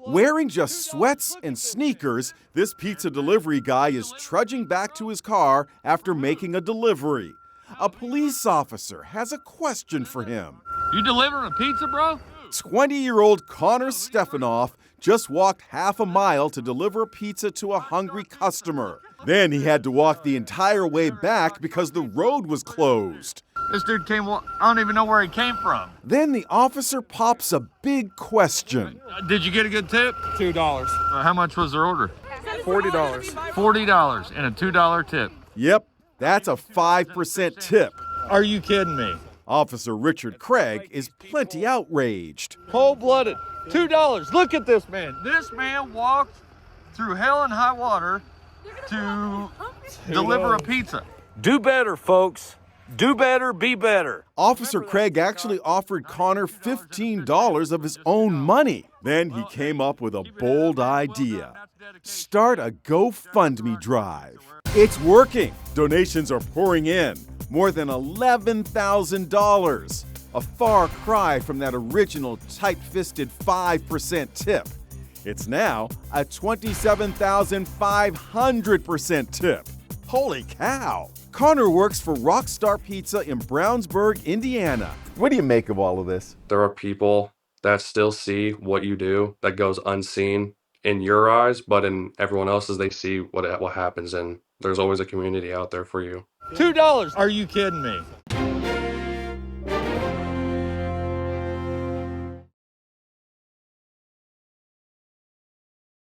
Wearing just sweats and sneakers, this pizza delivery guy is trudging back to his car after making a delivery. A police officer has a question for him. You delivering a pizza, bro? 20-year-old Connor Stephanoff just walked half a mile to deliver a pizza to a hungry customer. Then he had to walk the entire way back because the road was closed. This dude I don't even know where he came from. Then the officer pops a big question. Did you get a good tip? $2. How much was their order? $40. $40 and a $2 tip. Yep, that's a 5% tip. Are you kidding me? Officer Richard Craig is plenty outraged. Cold-blooded. $2. Look at this man. This man walked through hell and high water to deliver a pizza. Do better, folks. Do better, be better. Officer Craig actually offered Connor $15 of his own money. Then he came up with a bold idea. Start a GoFundMe drive. It's working. Donations are pouring in. More than $11,000. A far cry from that original tight-fisted 5% tip. It's now a 27,500% tip. Holy cow! Connor works for Rockstar Pizza in Brownsburg, Indiana. What do you make of all of this? There are people that still see what you do that goes unseen in your eyes, but in everyone else's, they see what happens, and there's always a community out there for you. $2. Are you kidding me?